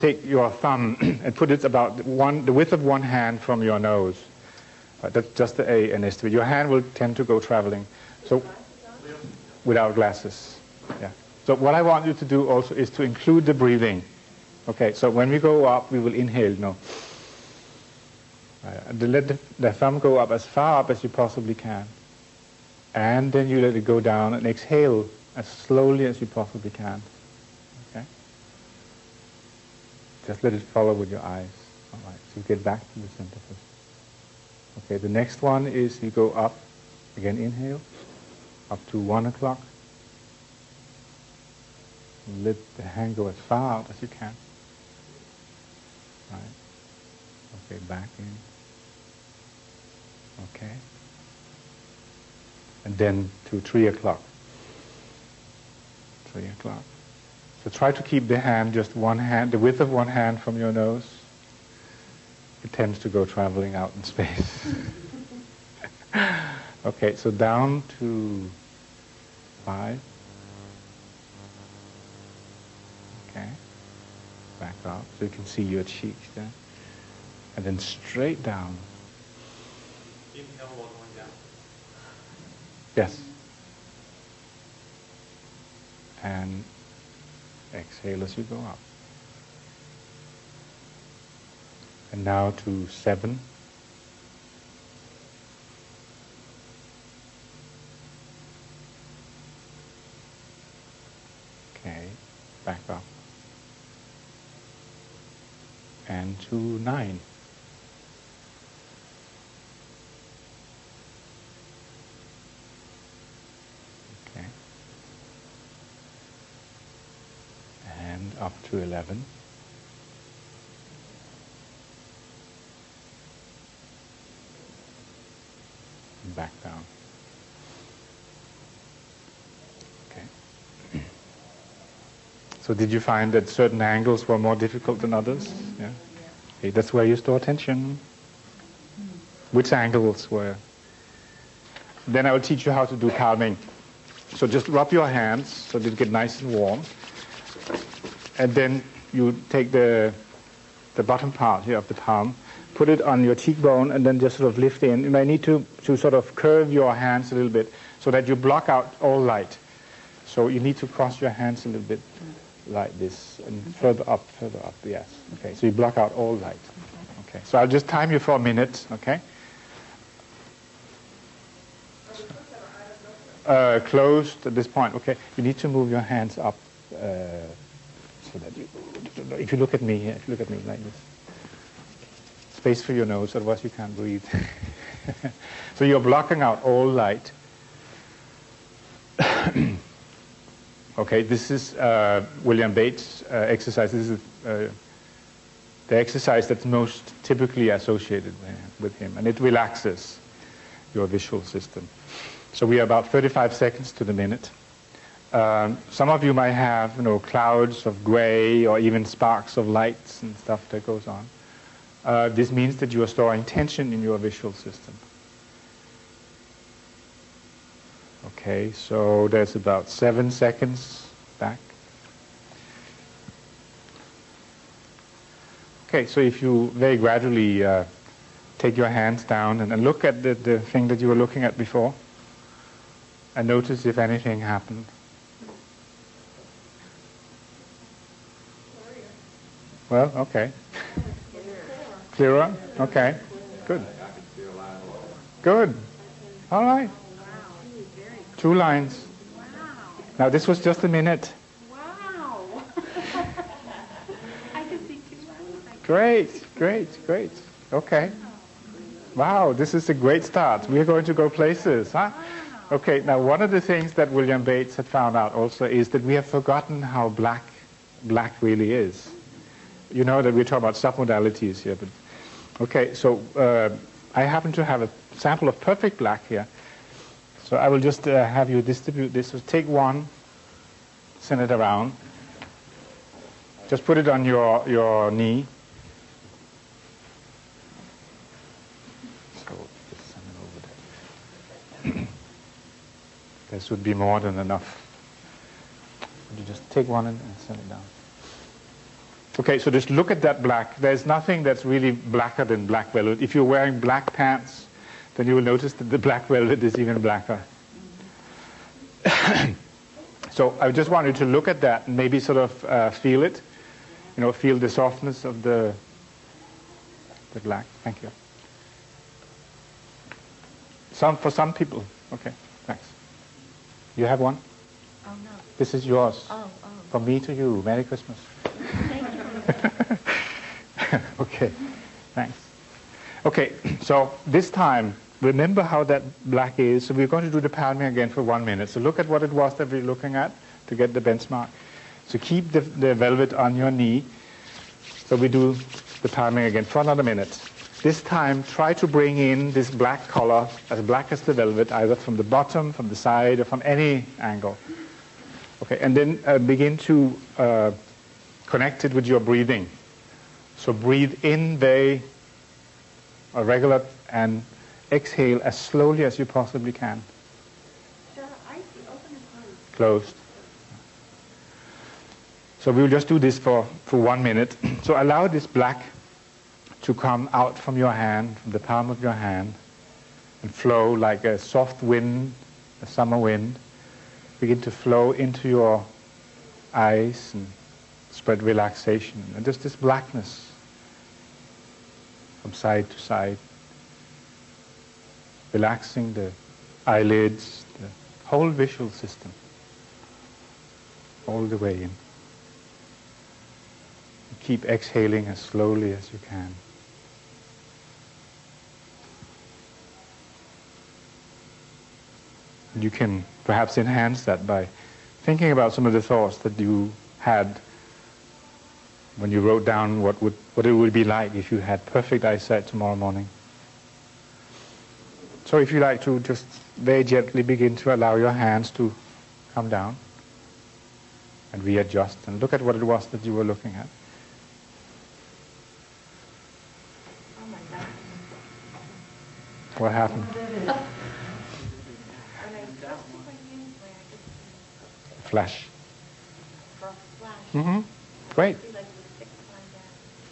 take your thumb and put it about the width of one hand from your nose. That's just an estimate. Your hand will tend to go traveling. So, without glasses. Yeah. So what I want you to do also is to include the breathing. Okay, so when we go up, we will inhale. No. Let the thumb go up as far up as you possibly can. And then you let it go down and exhale as slowly as you possibly can. Okay? Just let it follow with your eyes. All right, so get back to the center first. Okay, the next one is you go up, again inhale, up to 1 o'clock. Let the hand go as far out as you can. Right. Okay, back in. Okay. And then to 3 o'clock. 3 o'clock. So try to keep the hand, just one hand, the width of one hand from your nose. It tends to go traveling out in space. Okay, so down to 5. Okay. Back up so you can see your cheeks there. And then straight down. Inhale while going down. Yes. And exhale as you go up. And now to 7. Okay, back up. And to 9. Okay. And up to 11. And back down. Okay. So did you find that certain angles were more difficult than others? Yeah. Okay, that's where you store attention. Which angles were? Then I will teach you how to do calming. So just rub your hands so that you get nice and warm. And then you take the bottom part here of the palm, put it on your cheekbone, and then just sort of lift in. You may need to sort of curve your hands a little bit so that you block out all light. So you need to cross your hands a little bit like this, and further up, yes. Okay, so you block out all light. Okay, so I'll just time you for a minute, okay? Closed at this point, okay? You need to move your hands up so that you, if you look at me here, if you look at me like this. Space for your nose, otherwise you can't breathe. So you're blocking out all light. Okay, this is William Bates' exercise. This is the exercise that's most typically associated with him, and it relaxes your visual system. So we are about 35 seconds to the minute. Some of you might have, clouds of gray or even sparks of lights and stuff that goes on. This means that you are storing tension in your visual system. Okay, so there's about 7 seconds back. Okay, so if you very gradually take your hands down and look at the thing that you were looking at before, and notice if anything happened. Well, okay. Clearer? Okay, good. Good. All right. 2 lines. Wow. Now this was just a minute. Wow. I can see 2 lines. Great, great, great. Okay. Wow, this is a great start. We are going to go places, huh? Wow. Okay, now one of the things that William Bates had found out also is that we have forgotten how black really is. You know that we're talking about submodalities here, but okay, so I happen to have a sample of perfect black here. So I will just have you distribute this. So take one, send it around. Just put it on your knee. So just send it over there. This would be more than enough. You just take one and send it down. Okay, so just look at that black. There's nothing that's really blacker than black velvet. If you're wearing black pants, then you will notice that the black velvet is even blacker. So I just want you to look at that and maybe sort of feel it. You know, feel the softness of the black. Thank you. For some people. Okay, thanks. You have one? Oh, no. This is yours. Oh. From me to you. Merry Christmas. Thank you. Okay, thanks. Okay, so this time, remember how that black is. So we're going to do the palming again for 1 minute. So look at what it was that we're looking at to get the benchmark. So keep the velvet on your knee. So we do the palming again for another minute. This time, try to bring in this black color, as black as the velvet, either from the bottom, from the side, or from any angle. Okay, and then begin to connect it with your breathing. So breathe in very regular and exhale as slowly as you possibly can. Shall I see open and closed? Closed. So we'll just do this for 1 minute. So allow this black to come out from your hand, from the palm of your hand, and flow like a soft wind, a summer wind. Begin to flow into your eyes and spread relaxation. And just this blackness from side to side. Relaxing the eyelids, the whole visual system, all the way in. Keep exhaling as slowly as you can. You can perhaps enhance that by thinking about some of the thoughts that you had when you wrote down what it would be like if you had perfect eyesight tomorrow morning. So if you like to just very gently begin to allow your hands to come down and readjust and look at what it was that you were looking at. Oh, my God. What happened? Flash. Mm-hmm. Great.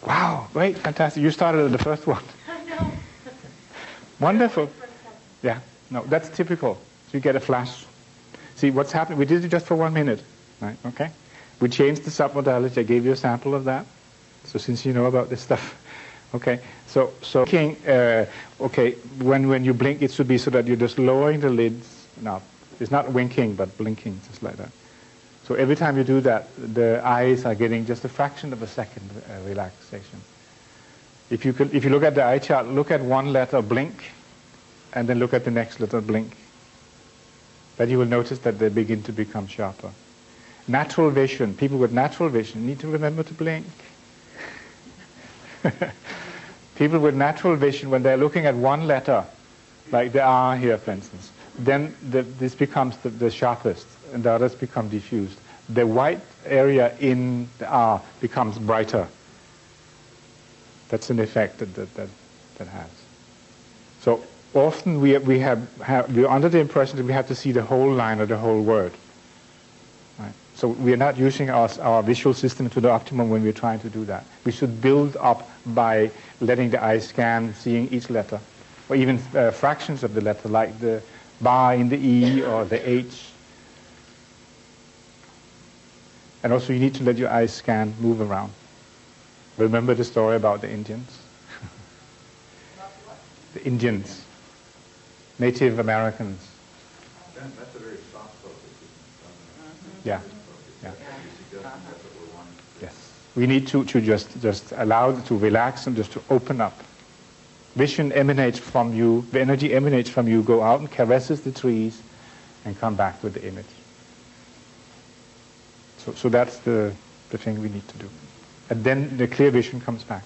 Wow, great, fantastic. You started at the first one. I know. Wonderful. Yeah, no, that's typical. So you get a flash. See, what's happening, we did it just for 1 minute, right, okay? We changed the submodality. I gave you a sample of that. So since you know about this stuff, okay? So blinking, okay, when you blink, it should be so that you're just lowering the lids. No, it's not winking, but blinking, just like that. So every time you do that, the eyes are getting just a fraction of a second relaxation. If you look at the eye chart, look at one letter, blink, and then look at the next letter, blink. Then you will notice that they begin to become sharper. Natural vision, people with natural vision need to remember to blink. People with natural vision, when they're looking at one letter, like the R here, for instance, then this becomes the sharpest, and the others become diffused. The white area in the R becomes brighter. That's an effect that has. So often we're under the impression that we have to see the whole line or the whole word. Right? So we are not using our visual system to the optimum when we're trying to do that. We should build up by letting the eye scan, seeing each letter, or even fractions of the letter, like the bar in the E or the H. And also you need to let your eyes scan, move around. Remember the story about the Indians? The Indians, Native Americans. That's a very soft focus. Yeah, yeah. Yes. We need to just allow it to relax and just to open up. Vision emanates from you, the energy emanates from you, go out and caresses the trees and come back with the image. So that's the thing we need to do. And then the clear vision comes back.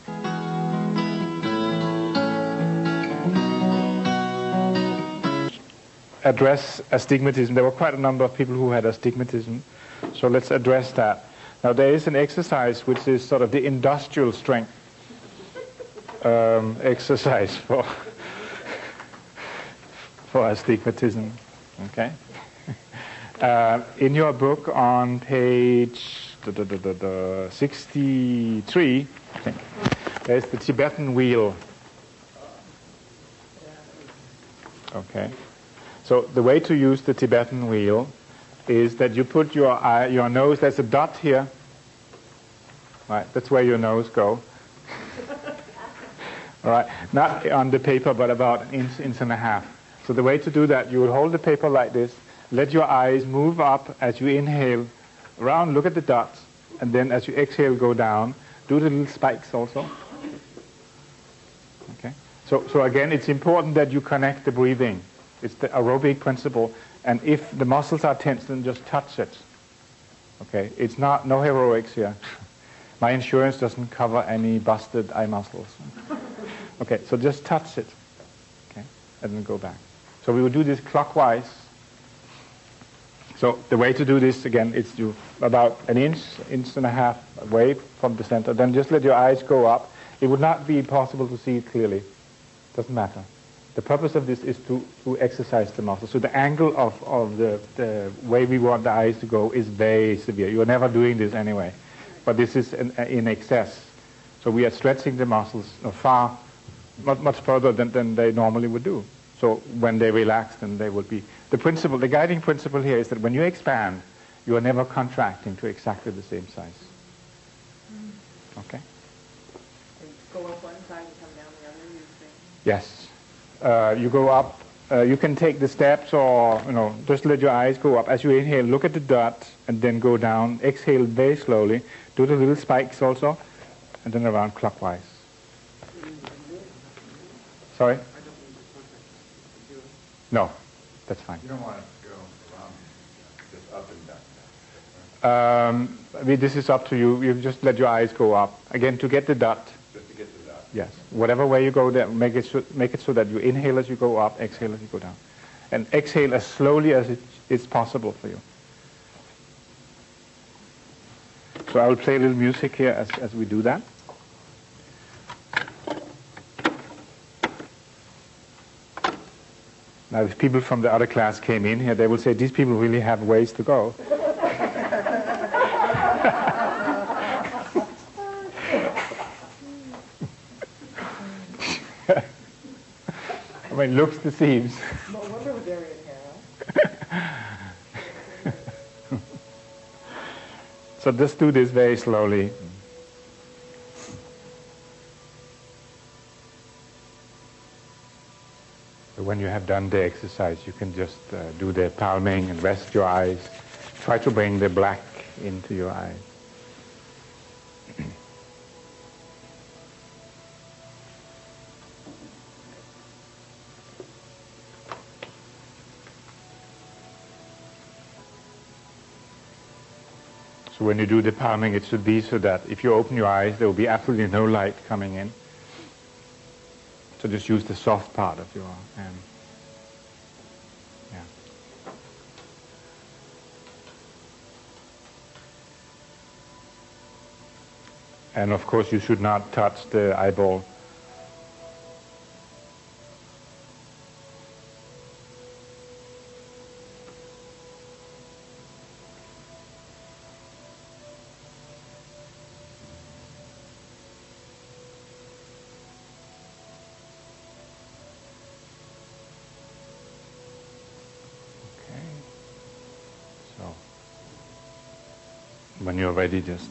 Address astigmatism. There were quite a number of people who had astigmatism, so let's address that. Now there is an exercise which is sort of the industrial strength exercise for astigmatism. Okay. In your book on page the 63, I think. There's the Tibetan wheel. Okay. So the way to use the Tibetan wheel is that you put your nose, there's a dot here. Right, that's where your nose goes. All right, not on the paper, but about an inch and a half. So the way to do that, you would hold the paper like this, let your eyes move up as you inhale, around, look at the dots, and then as you exhale, go down. Do the little spikes also. Okay. So again, it's important that you connect the breathing. It's the aerobic principle, and if the muscles are tense, then just touch it. Okay, it's not, no heroics here. My insurance doesn't cover any busted eye muscles. Okay, so just touch it, okay, and then go back. So we will do this clockwise. So the way to do this, again, is you about an inch and a half away from the center. Then just let your eyes go up. It would not be possible to see it clearly. Doesn't matter. The purpose of this is to exercise the muscle. So the angle of the way we want the eyes to go is very severe. You are never doing this anyway. But this is in excess. So we are stretching the muscles far, much further than they normally would do. So when they relax, then they will be. The principle, the guiding principle here is that when you expand, you are never contracting to exactly the same size. Okay? And go up one side and come down the other, you think? Yes. You go up. You can take the steps, or just let your eyes go up. As you inhale, look at the dot, and then go down. Exhale very slowly. Do the little spikes also, and then around clockwise. Sorry? No, that's fine. You don't want to go around just up and down. This is up to you. You just let your eyes go up. Again, to get the dot. Just to get the dot. Yes. Whatever way you go there, make it so that you inhale as you go up, exhale as you go down. And exhale as slowly as it's possible for you. So I will play a little music here as we do that. Now, if people from the other class came in here, they will say, these people really have ways to go. I mean, looks deceives. No wonder they're in here. So just do this very slowly. When you have done the exercise, you can just do the palming and rest your eyes. Try to bring the black into your eyes. So when you do the palming, it should be so that if you open your eyes, there will be absolutely no light coming in. So just use the soft part of your hand. Yeah. And of course you should not touch the eyeball. When you're ready, just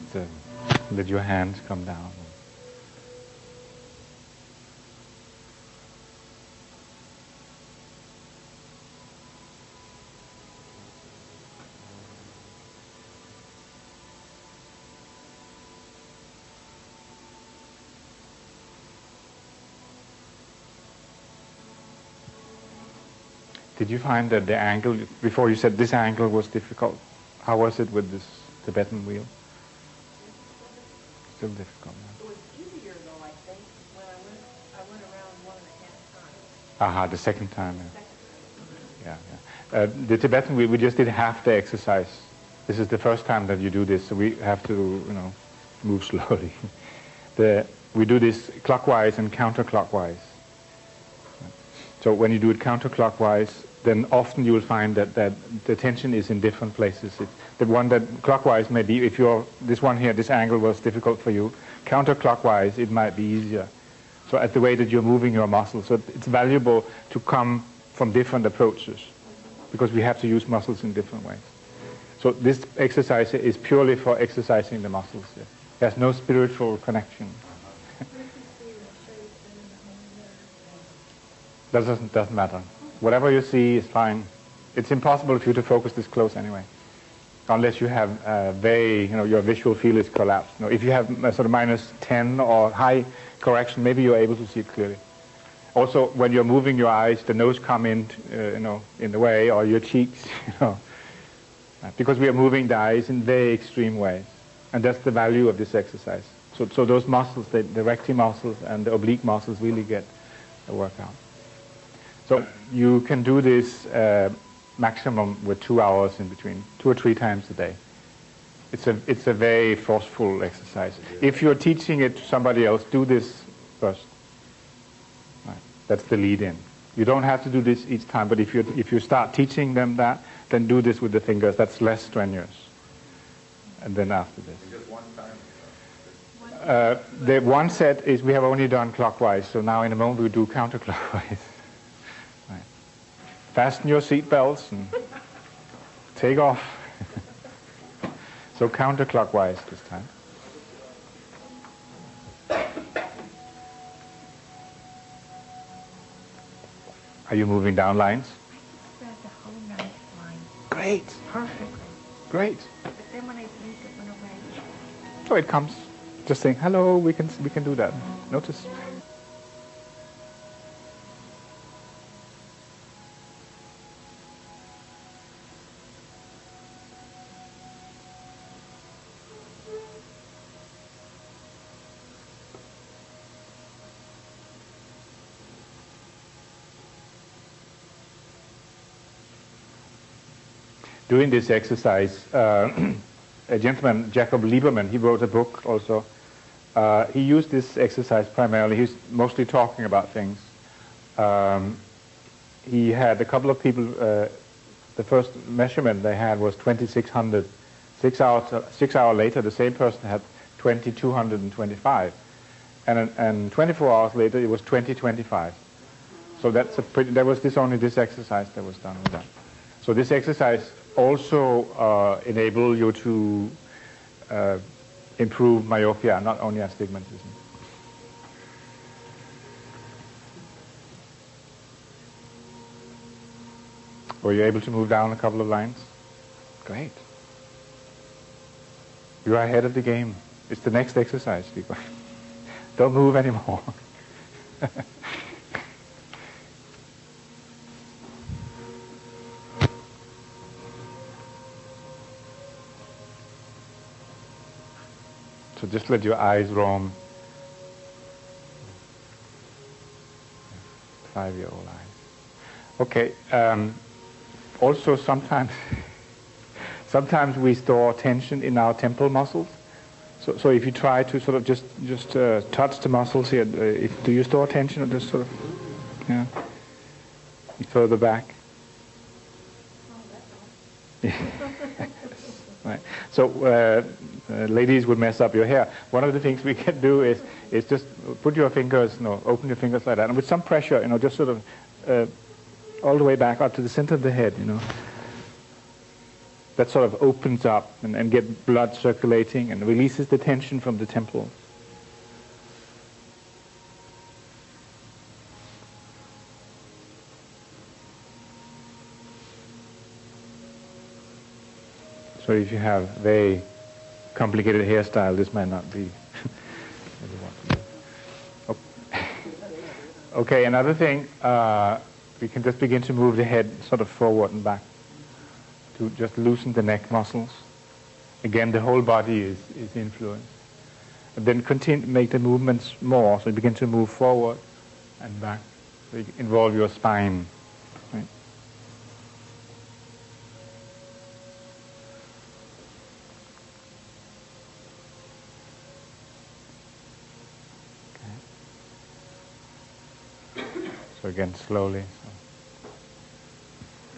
let your hands come down. Did you find that the angle, before you said this angle was difficult, how was it with this Tibetan wheel? Still difficult. It was easier though, I think, when I went around 1.5 times. Aha, the second time. Yeah. The Tibetan wheel, we just did half the exercise. This is the first time that you do this, so we have to, move slowly. We do this clockwise and counterclockwise. So when you do it counterclockwise, then often you will find that the tension is in different places. The one that clockwise may be, if this one here, this angle was difficult for you, counterclockwise it might be easier. So at the way that you're moving your muscles. So it's valuable to come from different approaches because we have to use muscles in different ways. So this exercise is purely for exercising the muscles. Yes. There's no spiritual connection. That doesn't matter. Whatever you see is fine. It's impossible for you to focus this close anyway, unless you have your visual field is collapsed. If you have a sort of -10 or high correction, maybe you're able to see it clearly. Also, when you're moving your eyes, the nose come in, in the way, or your cheeks, because we are moving the eyes in very extreme ways, and that's the value of this exercise. So those muscles, the recti muscles and the oblique muscles, really get a workout. So you can do this maximum with 2 hours in between, 2 or 3 times a day. It's a very forceful exercise. If you're teaching it to somebody else, do this first. Right. That's the lead-in. You don't have to do this each time, but if you start teaching them that, then do this with the fingers. That's less strenuous. And then after this. Just one time? The one set is we have only done clockwise, so now in a moment we do counterclockwise. Right. Fasten your seat belts and take off. So counterclockwise this time. Are you moving down lines? Read the whole night line Great. perfectly. Great. But then when I blinked, it went away. So it comes. Just saying, hello, we can do that. Notice. Doing this exercise, a gentleman, Jacob Lieberman, he wrote a book also. He used this exercise primarily. He's mostly talking about things. He had a couple of people, the first measurement they had was 2,600. 6 hours later, the same person had 2,225. And 24 hours later, it was 2,025. So that's there was only this exercise that was done with that. So this exercise also enable you to improve myopia, not only astigmatism. Were you able to move down a couple of lines? Great. You are ahead of the game. It's the next exercise, people. Don't move anymore. So just let your eyes roam. 5-year-old eyes. Okay. Also, sometimes we store tension in our temple muscles. So if you try to sort of just touch the muscles here, do you store tension or just sort of, yeah, further back? Right. So ladies would mess up your hair. One of the things we can do is just put your fingers, open your fingers like that, and with some pressure, just sort of all the way back up to the center of the head, That sort of opens up and get blood circulating and releases the tension from the temple. So if you have very complicated hairstyle, this might not be what you want to do. Okay, another thing, we can just begin to move the head sort of forward and back to just loosen the neck muscles. Again, the whole body is influenced. And then continue, make the movements more, so you begin to move forward and back. So you involve your spine. Right? So again, slowly. So.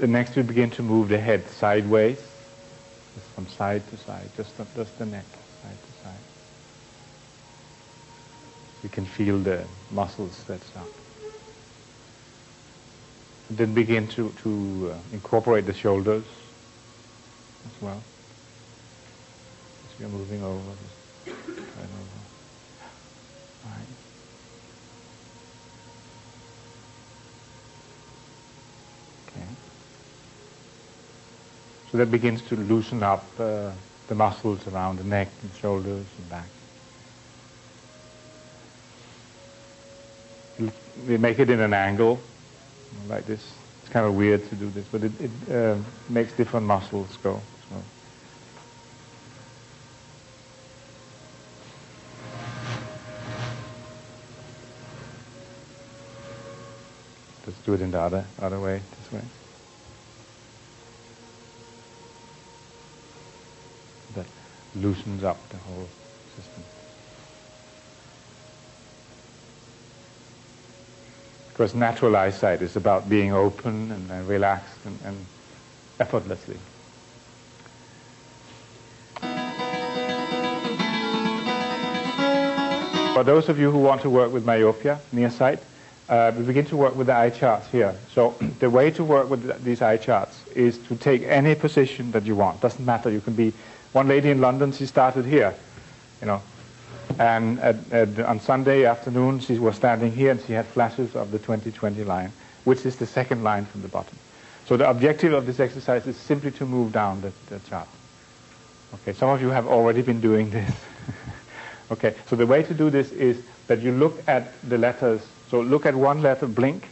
The next we begin to move the head sideways, just from side to side, just the neck, side to side. You can feel the muscles stretched up. And then begin to incorporate the shoulders as well. As you're moving over, just turn over. Right. Okay. So that begins to loosen up the muscles around the neck and shoulders and back. We make it in an angle, like this. It's kind of weird to do this, but it makes different muscles go. So. Let's do it in the other way, this way. That loosens up the whole system. Because natural eyesight is about being open and relaxed and effortlessly. For those of you who want to work with myopia, nearsight, we begin to work with the eye charts here. So the way to work with these eye charts is to take any position that you want. Doesn't matter. You can be one lady in London. She started here, you know, and on Sunday afternoon she was standing here and she had flashes of the 20/20 line, which is the second line from the bottom. So the objective of this exercise is simply to move down the chart. Okay, some of you have already been doing this. Okay, so the way to do this is that you look at the letters. So look at one letter, blink,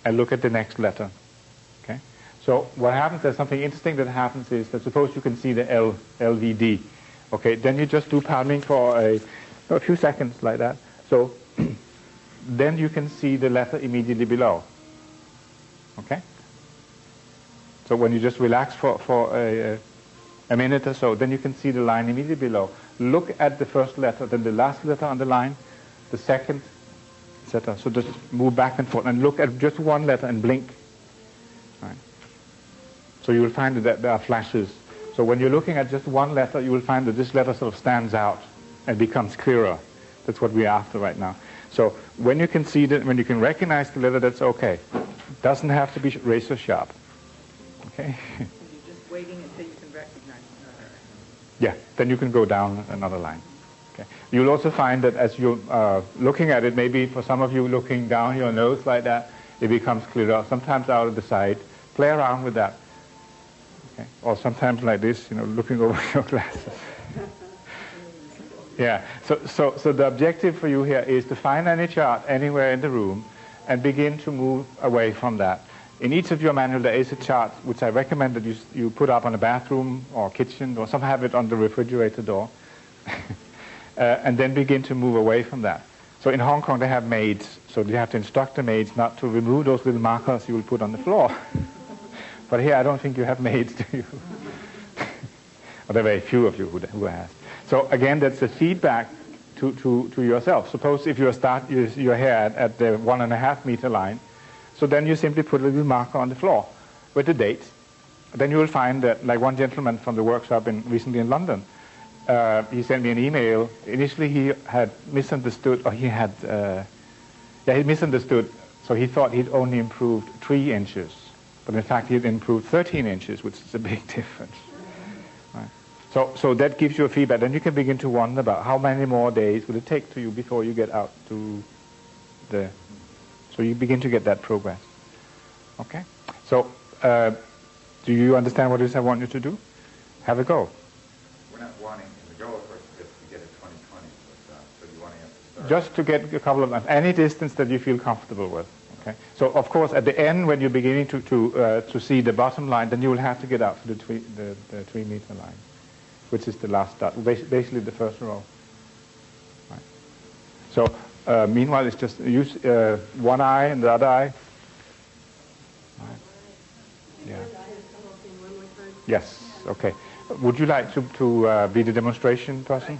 and look at the next letter. Okay. So what happens? There's something interesting that happens is that suppose you can see the LVD. Okay. Then you just do palming for a few seconds like that. So then you can see the letter immediately below. Okay. So when you just relax for a minute or so, then you can see the line immediately below. Look at the first letter, then the last letter on the line, the second, etc. So just move back and forth and look at just one letter and blink. Right. So you will find that there are flashes. So when you're looking at just one letter, you will find that this letter sort of stands out and becomes clearer. That's what we're after right now. So when you can see that, when you can recognize the letter, that's okay. It doesn't have to be razor sharp. Okay. You're just waiting until you can recognize another. Yeah, then you can go down another line. Okay. You'll also find that as you're looking at it, maybe for some of you looking down your nose like that, it becomes clearer. Sometimes out of the side. Play around with that. Okay. Or sometimes like this, you know, looking over your glasses. Yeah. So the objective for you here is to find any chart anywhere in the room and begin to move away from that. In each of your manual there is a chart which I recommend that you put up on a bathroom or kitchen, or some have it on the refrigerator door. And then begin to move away from that. So in Hong Kong they have maids, so you have to instruct the maids not to remove those little markers you will put on the floor. But here I don't think you have maids, do you? Or there are very few of you who have. So again, that's the feedback to yourself. Suppose if you start your hair at the 1.5 meter line, so then you simply put a little marker on the floor with the date. Then you will find that, like one gentleman from the workshop recently in London, he sent me an email. Initially he had misunderstood, or he misunderstood, so he thought he'd only improved 3 inches. But in fact he'd improved 13 inches, which is a big difference. Right. So that gives you a feedback. Then you can begin to wonder about how many more days will it take to you before you get out to the... So you begin to get that progress. Okay? So do you understand what it is I want you to do? Have a go. We're not wanting to go, of course, just to get a 20/20, but so you want to start. Just to get a couple of any distance that you feel comfortable with. Okay. So of course, at the end, when you're beginning to see the bottom line, then you will have to get out to the 3 meter line, which is the last start, basically the first row. Right. So meanwhile, it's just use one eye and the other eye. Right. Yeah. Yes. Okay. Would you like to be the demonstration person?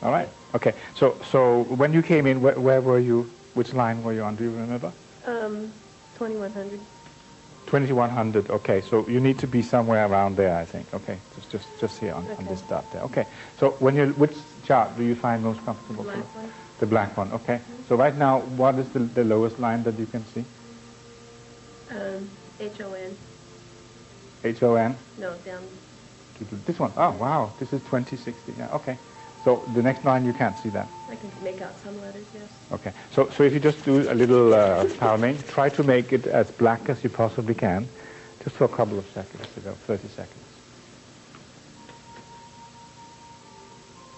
All right. Okay. So when you came in, where were you? Which line were you on? Do you remember? 2100. 2100. Okay, so you need to be somewhere around there, I think. Okay, just here on Okay. this dot there. Okay, so which chart do you find most comfortable? Black one. The black one. Okay. So right now, what is the lowest line that you can see? HON. HON. No, down. This one. Oh wow, this is 2060. Yeah. Okay. So the next line you can't see that. I can make out some letters, yes. Okay. So if you just do a little palming, try to make it as black as you possibly can, just for a couple of seconds, about 30 seconds.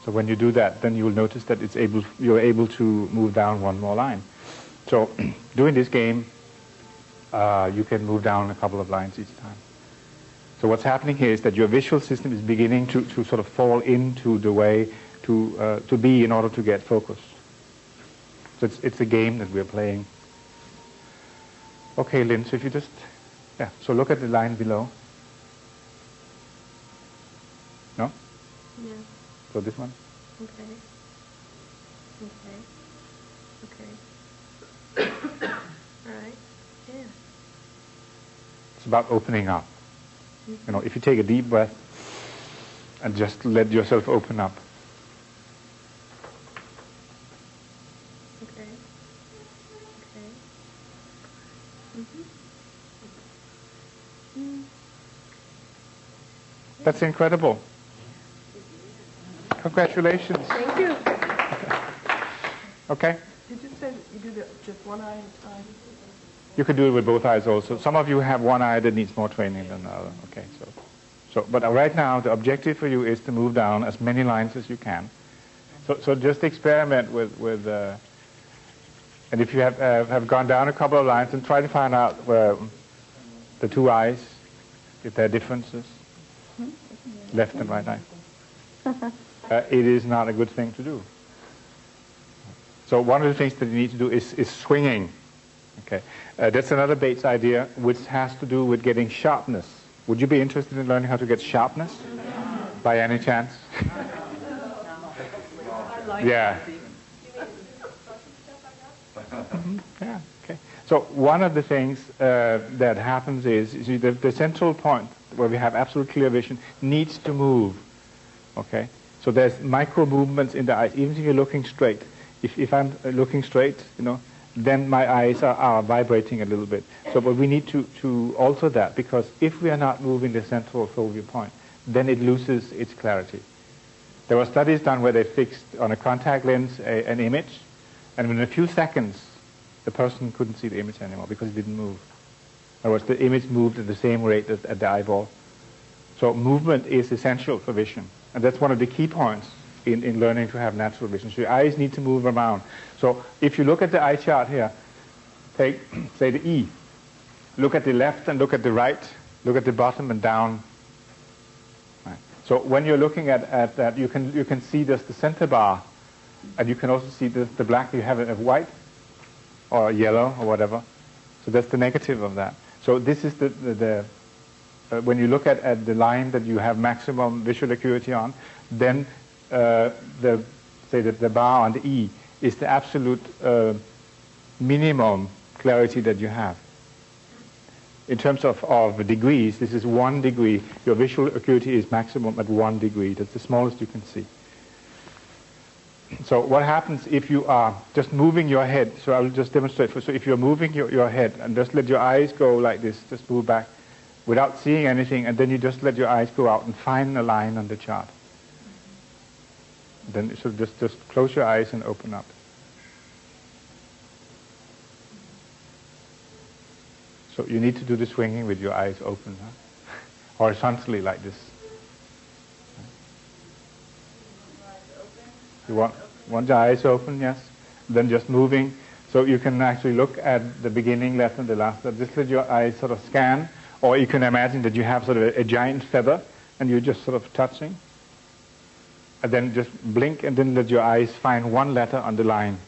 So when you do that, then you will notice that you're able to move down one more line. So doing this game, you can move down a couple of lines each time. So what's happening here is that your visual system is beginning to sort of fall into the way to be in order to get focus. So it's a game that we're playing. Okay, Lynn, so if you just, yeah, so look at the line below. No? Yeah. So this one? Okay. Okay. All right. Yeah. It's about opening up. You know, if you take a deep breath and just let yourself open up. Okay. Okay. That's incredible. Congratulations. Thank you. Okay? Did you say that you do just one eye at a time? You can do it with both eyes also. Some of you have one eye that needs more training than the other. Okay, but right now the objective for you is to move down as many lines as you can. So just experiment with and if you have gone down a couple of lines, and try to find out where the two eyes, if there are differences, left and right eye. It is not a good thing to do. So one of the things that you need to do is swinging. Okay, that's another Bates idea, which has to do with getting sharpness. Would you be interested in learning how to get sharpness, by any chance? Yeah. Yeah. Okay. So one of the things that happens is the central point where we have absolute clear vision needs to move. Okay. So there's micro movements in the eyes, even if you're looking straight. If I'm looking straight, you know, then my eyes are vibrating a little bit. So, but we need to alter that, because if we are not moving the central fovea point, then it loses its clarity. There were studies done where they fixed on a contact lens an image, and in a few seconds, the person couldn't see the image anymore because it didn't move. In other words, the image moved at the same rate as at the eyeball. So movement is essential for vision, and that's one of the key points in learning to have natural vision. So your eyes need to move around. So if you look at the eye chart here, take, say, the E. Look at the left and look at the right. Look at the bottom and down. Right. So when you're looking at that, you can see just the center bar, and you can also see the black. You have a white or yellow or whatever. So that's the negative of that. So this is the when you look at the line that you have maximum visual acuity on, then the bar on the E is the absolute minimum clarity that you have. In terms of degrees, this is 1 degree. Your visual acuity is maximum at 1 degree. That's the smallest you can see. So what happens if you are just moving your head? So I will just demonstrate. So if you're moving your head and just let your eyes go like this, just move back without seeing anything, and then you just let your eyes go out and find a line on the chart. Then you should just close your eyes and open up. So you need to do the swinging with your eyes open, huh? Horizontally like this. You want your eyes open, yes? Then just moving. So you can actually look at the beginning left and the last. Just let your eyes sort of scan, or you can imagine that you have sort of a giant feather and you're just sort of touching. And then just blink and then let your eyes find one letter on the line.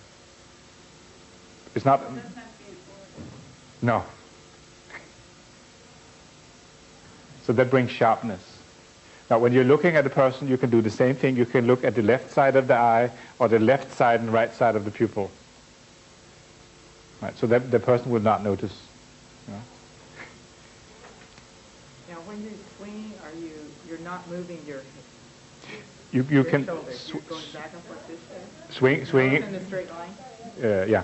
It's not... No. So that brings sharpness. Now when you're looking at a person, you can do the same thing. You can look at the left side of the eye or the left side and right side of the pupil. Right? So that the person would not notice. You know? Now, when you swing, you're not moving your You can shoulders. You're going back and forth this swing way. it. In a straight line. Yeah,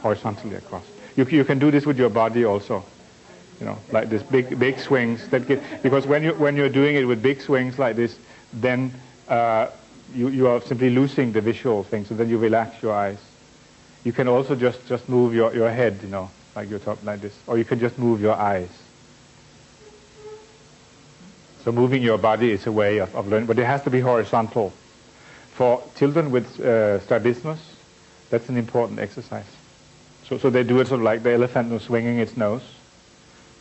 horizontally across. You can do this with your body also. You know, like this big swings because when you're doing it with big swings like this, then you are simply losing the visual thing. So then you relax your eyes. You can also just move your head, you know, like you're talking like this, or you can just move your eyes. So moving your body is a way of learning, but it has to be horizontal. For children with strabismus, that's an important exercise. So they do it sort of like the elephant was swinging its nose,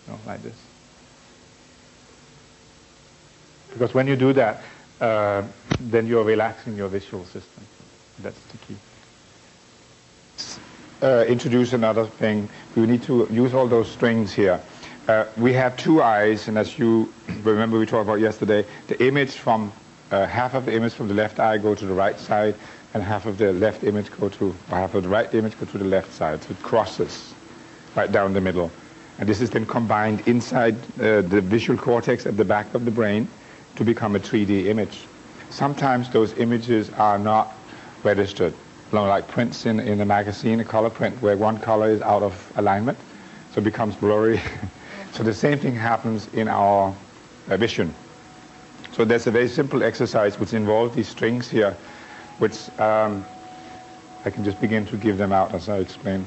you know, like this. Because when you do that, then you're relaxing your visual system. That's the key. Introduce another thing. We need to use all those strings here. We have two eyes, and as you remember we talked about yesterday, the image from half of the image from the left eye go to the right side, and half of the left image go to, or half of the right image go to the left side. So it crosses right down the middle. And this is then combined inside the visual cortex at the back of the brain to become a 3D image. Sometimes those images are not registered, like prints in a magazine, a color print, where one color is out of alignment, so it becomes blurry. So the same thing happens in our vision. So there's a very simple exercise which involves these strings here, which I can just begin to give them out as I explain.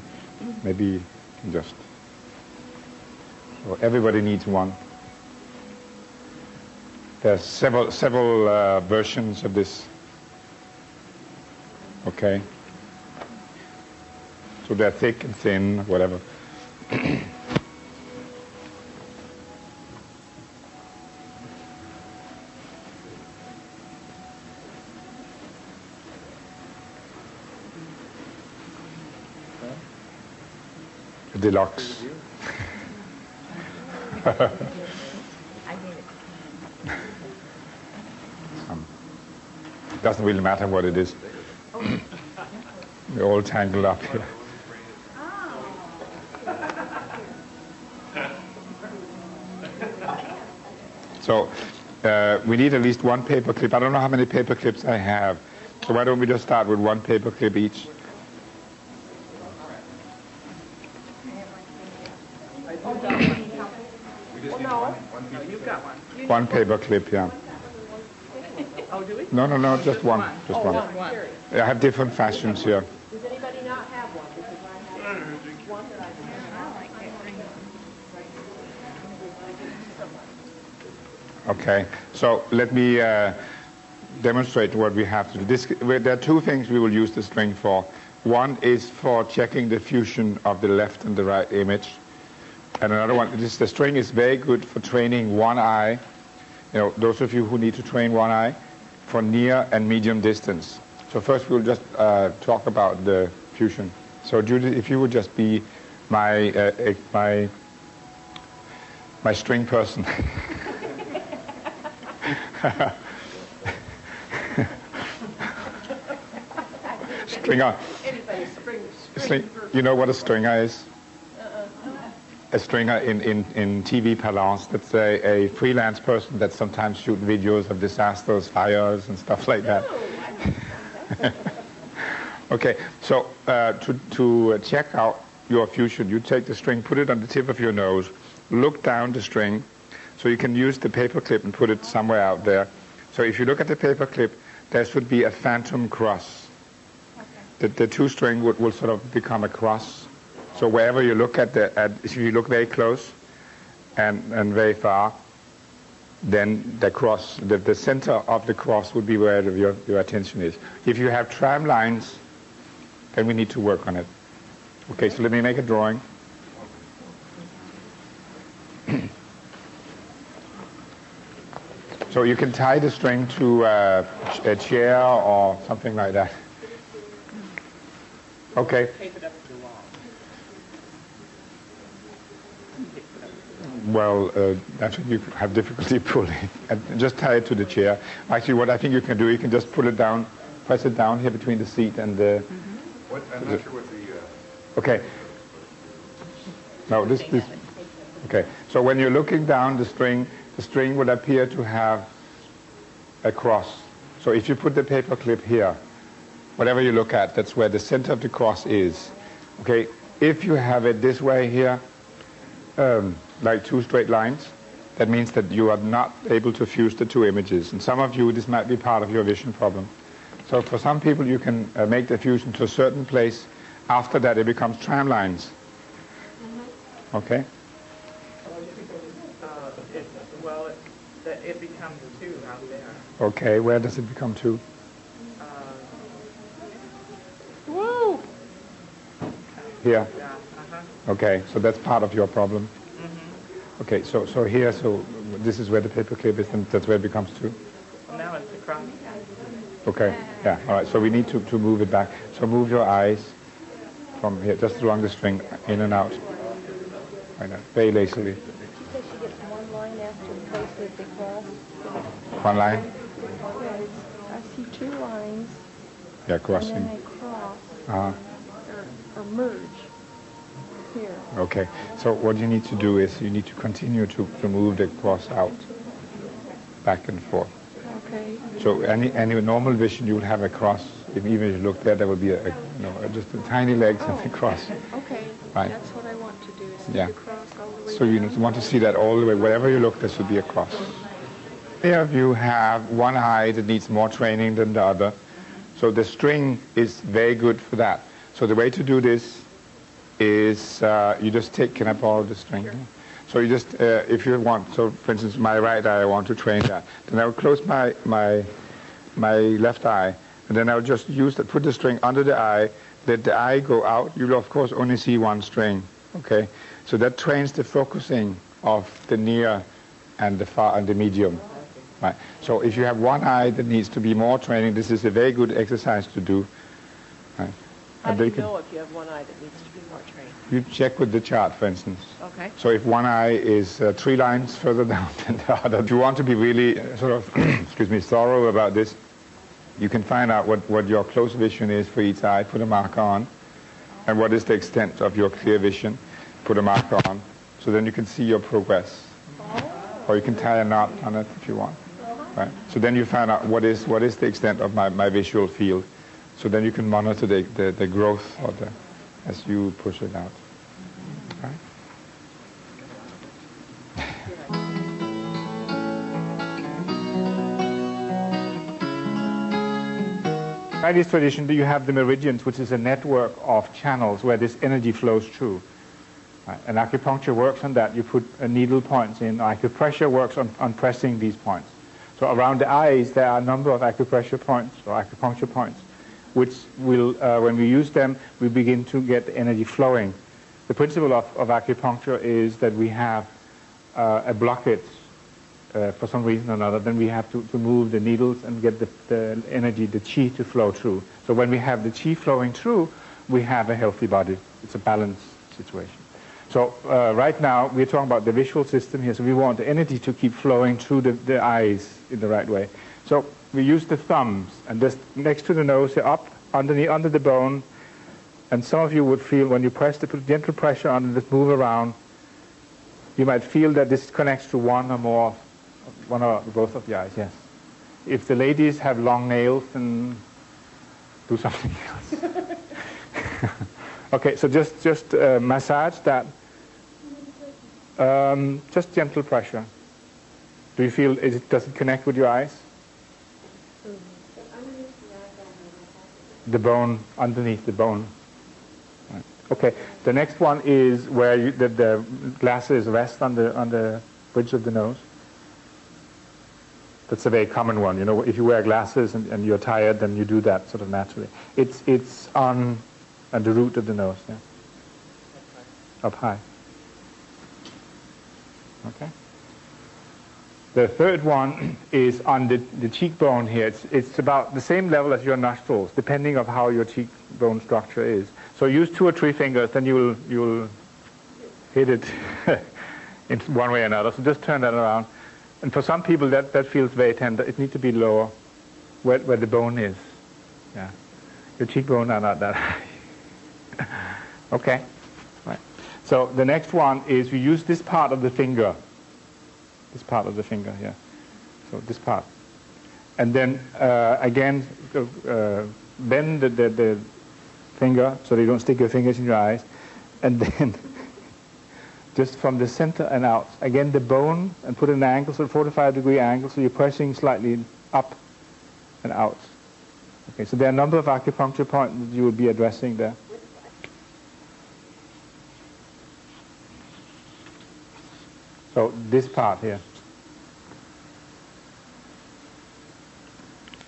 Maybe you can just... So everybody needs one. There's several versions of this. Okay. So they're thick and thin, whatever. Deluxe. Doesn't really matter what it is. We're all tangled up here. So we need at least one paper clip. I don't know how many paper clips I have. So why don't we just start with one paper clip each? You've got one. One paper clip, yeah. Oh, do we? No, just one. Just one. One. I have different fashions here. Does anybody not have one? Because I have one that I have. Okay, so let me demonstrate what we have to do. There are two things we will use the string for. One is for checking the fusion of the left and the right image. And another one, the string is very good for training one eye. You know, those of you who need to train one eye for near and medium distance. So first we'll just talk about the fusion. So Judith, if you would just be my string person. Stringer. You know what a stringer is? A stringer in TV parlance, that's a freelance person that sometimes shoot videos of disasters, fires, and stuff like that. Okay, so to check out your fusion, you take the string, put it on the tip of your nose, look down the string, so you can use the paper clip and put it somewhere out there. So if you look at the paper clip, there should be a phantom cross. Okay. The two string will sort of become a cross. So wherever you look if you look very close and very far, then the cross, the center of the cross would be where your attention is. If you have tram lines, then we need to work on it. Okay, so let me make a drawing. So you can tie the string to a chair or something like that. Okay. Well, that's when you have difficulty pulling. And just tie it to the chair. Actually, what I think you can do, you can just pull it down, press it down here between the seat and the... I'm not sure what the... Okay. No, this. Okay. So when you're looking down the string would appear to have a cross. So if you put the paper clip here, whatever you look at, that's where the center of the cross is. Okay. If you have it this way here, like two straight lines, that means that you are not able to fuse the two images. And some of you, this might be part of your vision problem. So for some people, you can make the fusion to a certain place. After that, it becomes tram lines. Okay? It becomes two out there. Okay, where does it become two? Woo! Here. Yeah. Okay, so that's part of your problem. Okay, so here, so this is where the paper clip is, and that's where it becomes two. Well, now it's across. Okay, yeah, all right, so we need to move it back. So move your eyes from here, just along the string, in and out. Like that, very lazily. She says she gets one line after the place with the cross. One line? Yes, I see two lines, Yeah, and crossing. then they cross, Uh-huh. or merge here. Okay, so what you need to do is you need to continue to move the cross out, back and forth. Okay. So any normal vision, you will have a cross. Even if you look there will be just a tiny legs and a cross. Okay. Right. That's what I want to do, is see Yeah. the cross all the way So you down. want to see that all the way. Wherever you look, there should be a cross. Many of you have one eye that needs more training than the other. So the string is very good for that. So the way to do this is you just take, can I borrow the string? So you just, if you want, so for instance, my right eye, I want to train that. Then I will close my left eye, and then I will just put the string under the eye, let the eye go out. You will, of course, only see one string, okay? So that trains the focusing of the near and the far and the medium. Right. So if you have one eye that needs to be more training, this is a very good exercise to do. Right. How do you know if you have one eye that needs to be more trained? You check with the chart, for instance. Okay. So if one eye is 3 lines further down than the other, if you want to be really sort of, thorough about this, you can find out what your close vision is for each eye, put a marker on, and what is the extent of your clear vision, put a marker on, so then you can see your progress. Or you can tie a knot on it if you want. Right? So then you find out what is the extent of my visual field. So then you can monitor the growth as you push it out. Right? Chinese tradition, you have the meridians, which is a network of channels where this energy flows through. Right. And acupuncture works on that. You put needle points in. Acupressure works on pressing these points. So around the eyes, there are a number of acupressure points or acupuncture points, which will, when we use them, we begin to get the energy flowing. The principle of acupuncture is that we have a blockage for some reason or another. Then we have to move the needles and get the energy, the chi, to flow through. So when we have the chi flowing through, we have a healthy body. It's a balanced situation. So right now, we're talking about the visual system here. So we want the energy to keep flowing through the eyes in the right way. So we use the thumbs, and just next to the nose, up under the bone. And some of you would feel when you press, put gentle pressure on and just move around, you might feel that this connects to one or both of the eyes, yes. If the ladies have long nails, then do something else. Okay, so just massage that. Just gentle pressure. Do you feel, does it connect with your eyes? The bone, underneath the bone. Right. Okay, the next one is where the glasses rest on the bridge of the nose. That's a very common one. You know, if you wear glasses and you're tired, then you do that sort of naturally. It's on the root of the nose, yeah? Up high. Okay. The third one is on the cheekbone here. It's about the same level as your nostrils, depending on how your cheekbone structure is. So use 2 or 3 fingers, then you'll hit it in one way or another. So just turn that around. And for some people, that feels very tender. It needs to be lower, where the bone is. Yeah. Your cheekbones are not that high. Okay. Right. So the next one is we use this part of the finger. This part of the finger here. So this part. And then again, bend the finger so you don't stick your fingers in your eyes. And then just from the center and out. Again, the bone, and put an angle, so 45-degree angle, so you're pressing slightly up and out. Okay, so there are a number of acupuncture points that you will be addressing there. So this part here.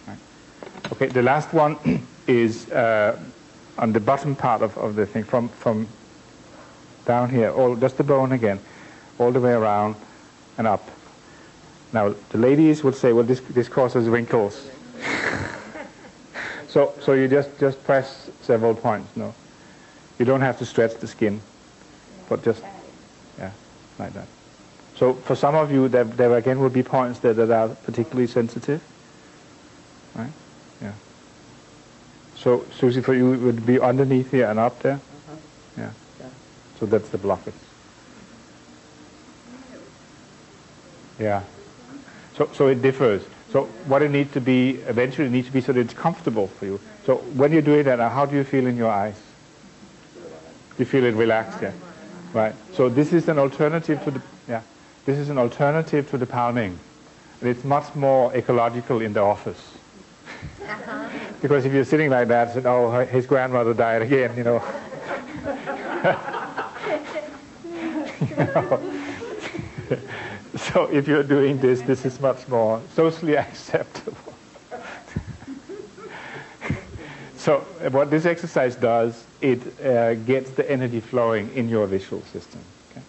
Right. Okay, the last one is on the bottom part of the thing, from down here, just the bone again, all the way around and up. Now, the ladies would say, well, this causes wrinkles. So you just press several points, no? You don't have to stretch the skin, but just, yeah, like that. So for some of you, there again will be points there that are particularly sensitive, right? Yeah. So, Susie, for you, it would be underneath here and up there? Yeah. So that's the blockage. Yeah. So it differs. So what it needs to be, eventually it needs to be so that it's comfortable for you. So when you're doing that, how do you feel in your eyes? You feel it relaxed, yeah? Right. So this is an alternative to the, yeah. This is an alternative to the palming. And it's much more ecological in the office. Because if you're sitting like that, and, oh, his grandmother died again, you know. You know? So if you're doing this is much more socially acceptable. So what this exercise does, it gets the energy flowing in your visual system. Okay? It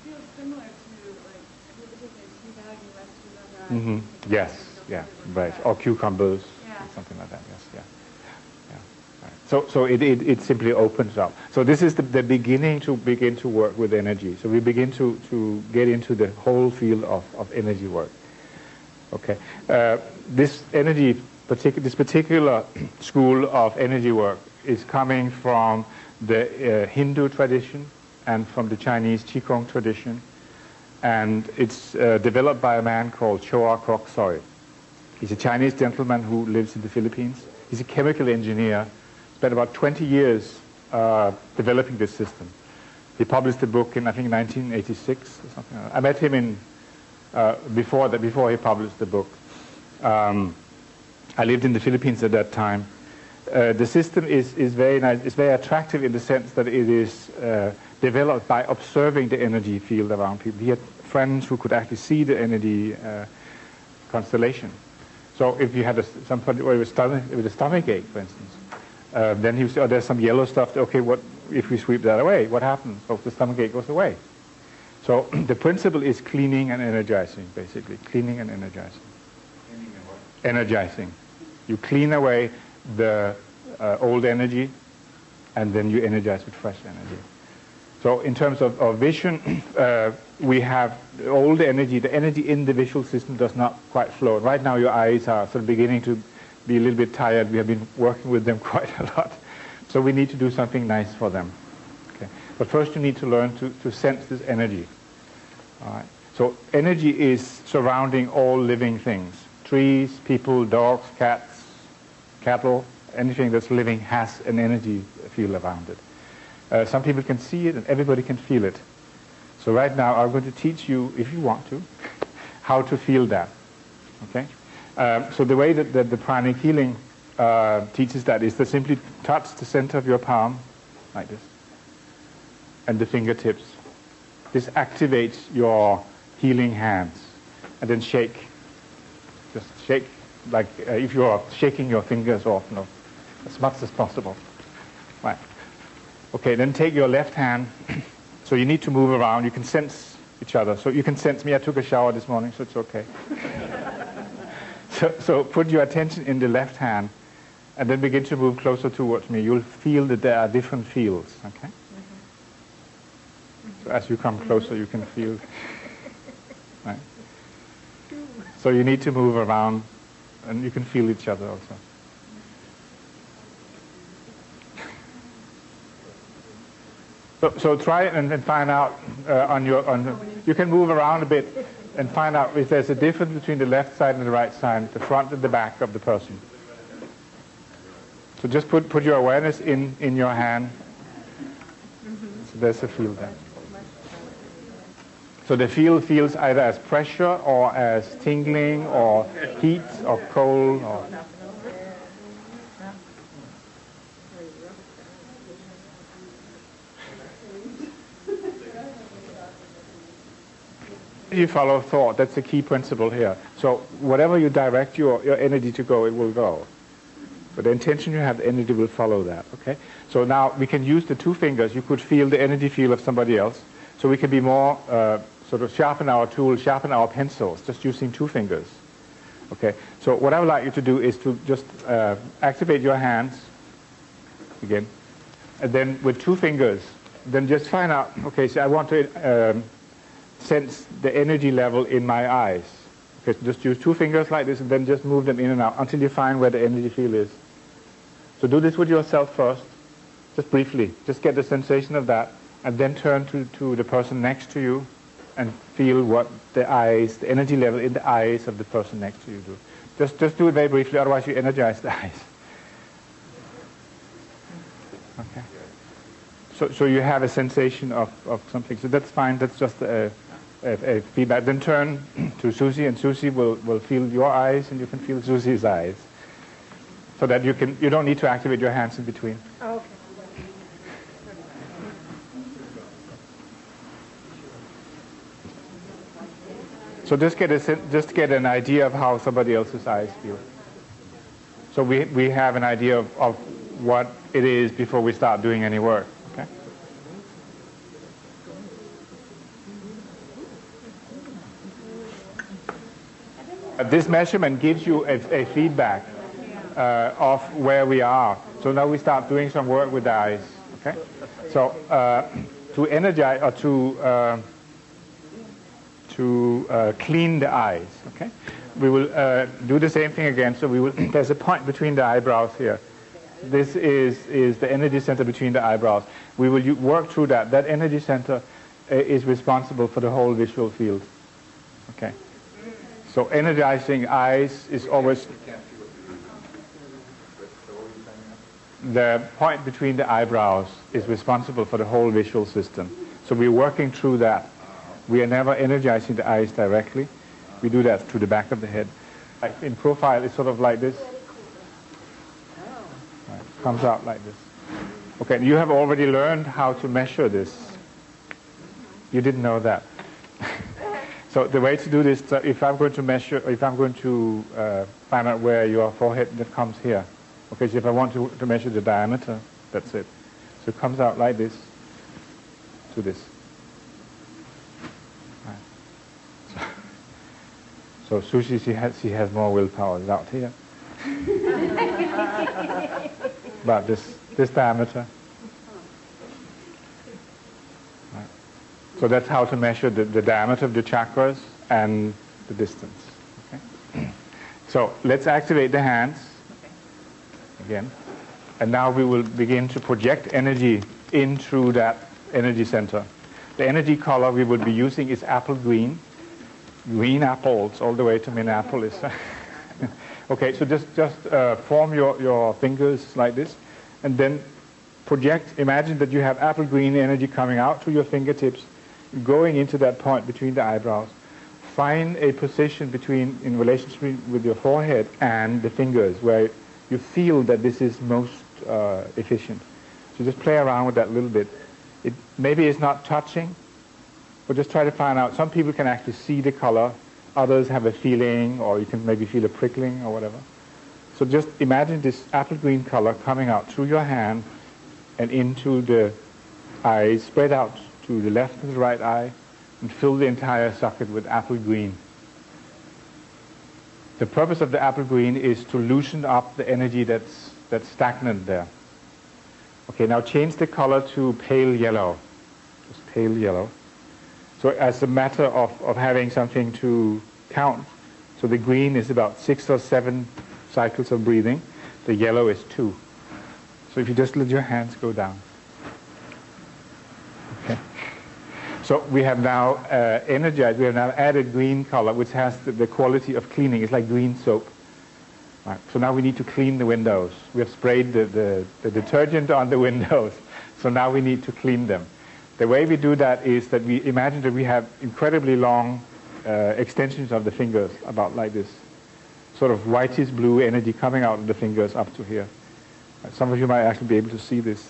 feels similar to, like, have you ever taken a tea bag and rested on that? Mm-hmm. Yes, yeah, right. Or cucumbers, yeah. something like that, yes, yeah. Right. So it simply opens up. So this is the beginning to begin to work with energy. So we begin to get into the whole field of energy work. Okay. This particular school of energy work is coming from the Hindu tradition and from the Chinese Qigong tradition. And it's developed by a man called Choa Kok Soi. He's a Chinese gentleman who lives in the Philippines. He's a chemical engineer. Spent about 20 years developing this system. He published a book in, I think, 1986 or something like that. I met him in before he published the book. I lived in the Philippines at that time. The system is very nice. It's very attractive in the sense that it is developed by observing the energy field around people. He had friends who could actually see the energy constellation. So if you had somebody with a stomach ache, for instance, then he would say, oh, there's some yellow stuff. Okay, what if we sweep that away? What happens? So the stomach ache goes away. So the principle is cleaning and energizing, basically. Cleaning and energizing. Cleaning and what? Energizing. You clean away the old energy, and then you energize with fresh energy. So in terms of vision, we have all the energy in the visual system does not quite flow. Right now your eyes are sort of beginning to be a little bit tired. We have been working with them quite a lot. So we need to do something nice for them. Okay. But first you need to learn to sense this energy. All right. So energy is surrounding all living things. Trees, people, dogs, cats, cattle, anything that's living has an energy field around it. Some people can see it and everybody can feel it. So right now I'm going to teach you, if you want to, how to feel that. Okay? So the way that the pranic healing teaches that is to simply touch the center of your palm, like this, and the fingertips. This activates your healing hands. And then shake. Just shake, like if you are shaking your fingers off, you know, as much as possible. Right. Okay, then take your left hand. So you need to move around. You can sense each other. So you can sense me. I took a shower this morning, so it's okay. So put your attention in the left hand and then begin to move closer towards me. You'll feel that there are different fields, okay? So as you come closer, you can feel. Right? So you need to move around and you can feel each other also. So try it and find out you can move around a bit and find out if there's a difference between the left side and the right side, the front and the back of the person. So just put your awareness in your hand. So there's a feel there. So the feel feels either as pressure or as tingling or heat or cold or... You follow thought. That's the key principle here. So whatever you direct your energy to go, it will go. But the intention you have, the energy will follow that. Okay. So now we can use the two fingers. You could feel the energy field of somebody else. So we can be more sort of sharpen our tools, sharpen our pencils, just using two fingers. Okay. So what I would like you to do is to just activate your hands again, and then with two fingers, then just find out. Okay. So I want to sense the energy level in my eyes. Okay, so just use two fingers like this and then just move them in and out until you find where the energy field is. So do this with yourself first, just briefly. Just get the sensation of that and then turn to the person next to you and feel what the energy level in the eyes of the person next to you do. Just do it very briefly, otherwise you energize the eyes. Okay. So you have a sensation of something. So that's fine. That's just a feedback. Then turn to Susie, and Susie will feel your eyes, and you can feel Susie's eyes. So that you don't need to activate your hands in between. Oh, okay. So just get an idea of how somebody else's eyes feel. So we have an idea of what it is before we start doing any work. Okay. This measurement gives you a feedback of where we are. So now we start doing some work with the eyes. Okay. So to energize or to clean the eyes. Okay. We will do the same thing again. So there's a point between the eyebrows here. This is the energy center between the eyebrows. We will work through that. That energy center is responsible for the whole visual field. Okay. So energizing eyes is always the point between the eyebrows is responsible for the whole visual system. So we're working through that. We are never energizing the eyes directly. We do that through the back of the head. In profile, it's sort of like this. Right. Comes out like this. Okay, and you have already learned how to measure this. You didn't know that. So the way to do this, if I'm going to measure, if I'm going to find out where your forehead that comes here. Okay, so if I want to measure the diameter, that's it. So it comes out like this to this. Right. So Sushi, she has more willpower. It's out here. But this diameter. Right. So that's how to measure the diameter of the chakras and the distance. Okay. So let's activate the hands again. And now we will begin to project energy in through that energy center. The energy color we will be using is apple green. Green apples all the way to Minneapolis. Okay, so just form your fingers like this, and then project, imagine that you have apple green energy coming out through your fingertips, going into that point between the eyebrows. Find a position in relationship with your forehead and the fingers where you feel that this is most efficient. So just play around with that a little bit. Maybe it's not touching, but just try to find out. Some people can actually see the color. Others have a feeling, or you can maybe feel a prickling or whatever. So just imagine this apple green color coming out through your hand and into the eyes, spread out to the left and the right eye, and fill the entire socket with apple green. The purpose of the apple green is to loosen up the energy that's stagnant there. Okay, now change the color to pale yellow. Just pale yellow. So as a matter of having something to count, so the green is about 6 or 7 cycles of breathing. The yellow is 2. So if you just let your hands go down. So we have now energized, we have now added green color, which has the quality of cleaning. It's like green soap. Right. So now we need to clean the windows. We have sprayed the detergent on the windows. So now we need to clean them. The way we do that is that we imagine that we have incredibly long extensions of the fingers, about like this. Sort of whitish blue energy coming out of the fingers up to here. Right. Some of you might actually be able to see this.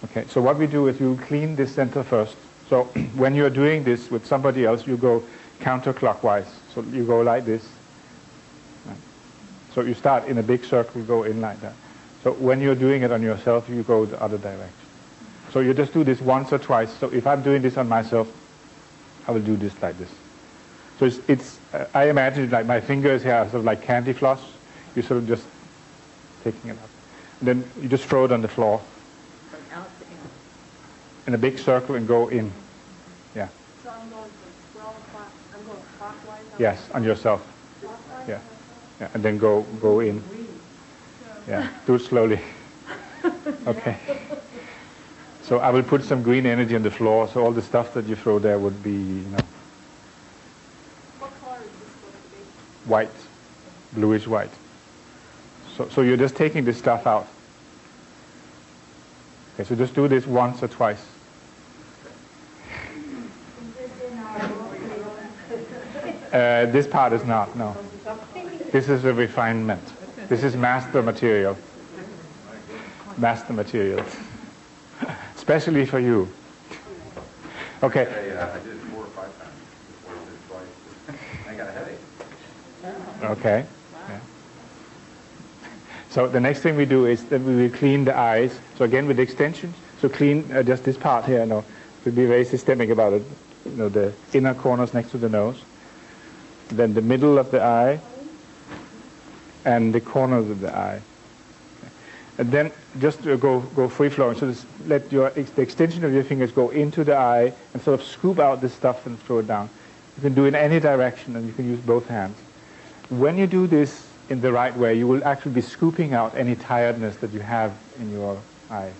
Okay, so what we do is you clean this center first. So when you're doing this with somebody else, you go counterclockwise. So you go like this. Right. So you start in a big circle, go in like that. So when you're doing it on yourself, you go the other direction. So you just do this once or twice. So if I'm doing this on myself, I will do this like this. So I imagine it like my fingers here are sort of like candy floss. You're sort of just taking it up. And then you just throw it on the floor. From out to in. In a big circle and go in. Yeah. So I'm going I'm going clockwise? Yes, on yourself. Clockwise? Yeah. Yeah. And then go in. Yeah. Do it slowly. Okay. So I will put some green energy on the floor, so all the stuff that you throw there would be, What color is this going to be? white, bluish white. So you're just taking this stuff out. Okay, so just do this once or twice. This part is not, no. This is a refinement. This is master material. Master material. Especially for you. Okay. I did it 4 or 5 times before I did it twice. I got a headache. Okay. Yeah. So the next thing we do is that we will clean the eyes. So again with extensions. So clean just this part here. To be very systemic about it. The inner corners next to the nose. Then the middle of the eye. And the corners of the eye. And then just go free flowing. So just let the extension of your fingers go into the eye and sort of scoop out this stuff and throw it down. You can do it in any direction and you can use both hands. When you do this in the right way, you will actually be scooping out any tiredness that you have in your eyes.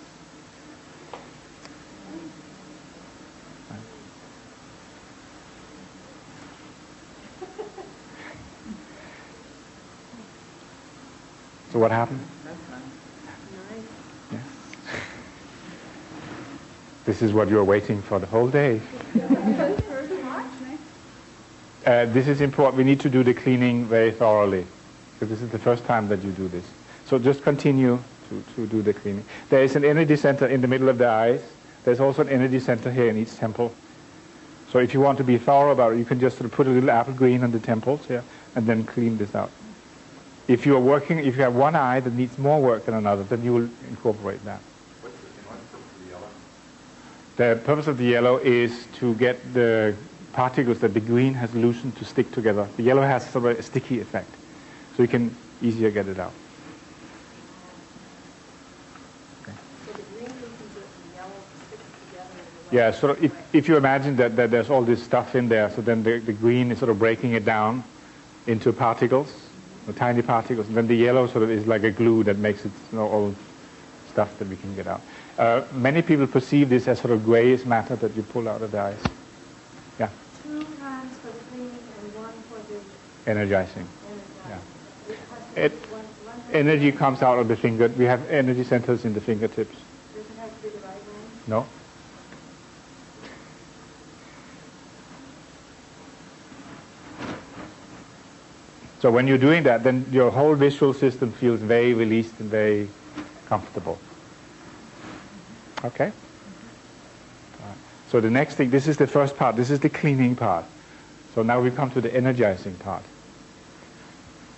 So what happened? Yes. This is what you're waiting for the whole day. This is important. We need to do the cleaning very thoroughly, because this is the first time that you do this. So just continue to do the cleaning. There is an energy center in the middle of the eyes. There's also an energy center here in each temple. So if you want to be thorough about it, you can just sort of put a little apple green on the temples here and then clean this out. If you have one eye that needs more work than another, then you will incorporate that. What's the purpose of the yellow? The purpose of the yellow is to get the particles that the green has loosened to stick together. The yellow has sort of a sticky effect, so you can easier get it out. Okay. So the green loosens it and the yellow sticks together. Yeah, so if you imagine that there's all this stuff in there, so then the green is sort of breaking it down into particles, the tiny particles, and then the yellow sort of is like a glue that makes it all stuff that we can get out. Many people perceive this as sort of grayish matter that you pull out of the eyes. Yeah? 2 times for the cleaning and 1 for the Energizing. energizing. Energy comes out of the finger. We have energy centers in the fingertips. Does it have to be the right one? No? So when you're doing that, then your whole visual system feels very released and very comfortable. Okay? All right. So the next thing, this is the first part. This is the cleaning part. So now we come to the energizing part.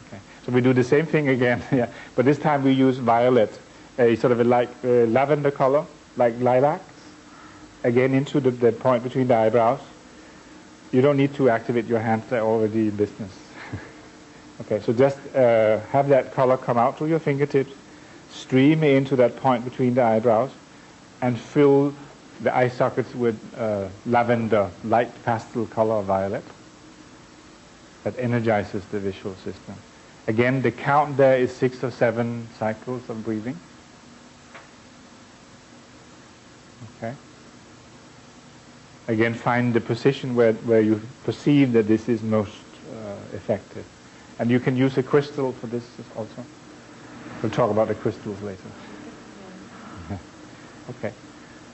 Okay. So we do the same thing again, yeah. But this time we use violet, a sort of a like lavender color, like lilacs, again into the point between the eyebrows. You don't need to activate your hands, they're already in business. Okay, so just have that color come out through your fingertips, stream into that point between the eyebrows, and fill the eye sockets with lavender, light pastel color violet. That energizes the visual system. Again, the count there is 6 or 7 cycles of breathing. Okay. Again, find the position where you perceive that this is most effective. And you can use a crystal for this also. We'll talk about the crystals later. Okay.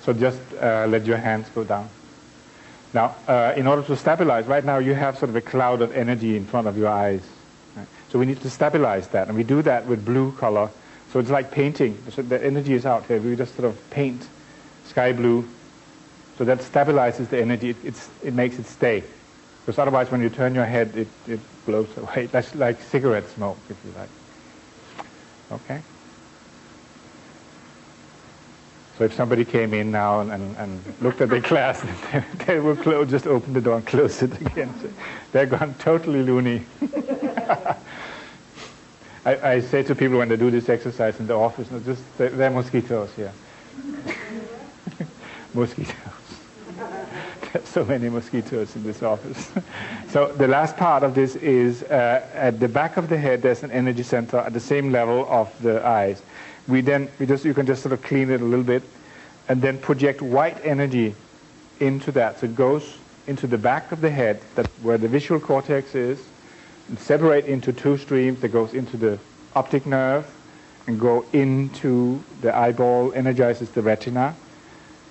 So just let your hands go down. Now, in order to stabilize, right now you have sort of a cloud of energy in front of your eyes. Right? So we need to stabilize that, and we do that with blue color. So it's like painting. So the energy is out here. We just sort of paint sky blue. So that stabilizes the energy. It makes it stay. Because otherwise, when you turn your head, it blows away. That's like cigarette smoke, if you like. Okay? So if somebody came in now and looked at their class, they will just open the door and close it again. So they're gone totally loony. I say to people when they do this exercise in the office, no, just they're mosquitoes here. Mosquitoes. There's so many mosquitoes in this office. So the last part of this is at the back of the head there's an energy center at the same level of the eyes. You can just sort of clean it a little bit and then project white energy into that. So it goes into the back of the head, that's where the visual cortex is, and separate into two streams that goes into the optic nerve and go into the eyeball, energizes the retina,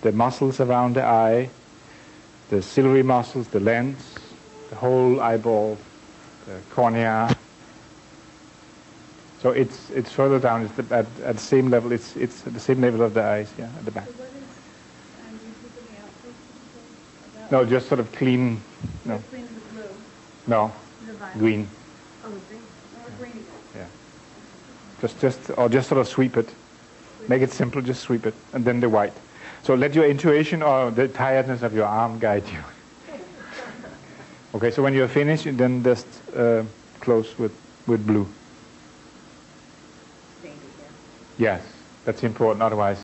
the muscles around the eye, the ciliary muscles, the lens, the whole eyeball, the cornea. So it's further down. It's at the same level. It's at the same level of the eyes. Yeah, at the back. So what is, you keep the outfit? About No, just sort of clean. No, clean the blue, no, the violet. green. Oh, green. Or green. Yeah. Just sort of sweep it. Make it simple. Just sweep it, and then the white. So let your intuition or the tiredness of your arm guide you. Okay. So when you're finished, then just close with blue. Yes, that's important. Otherwise.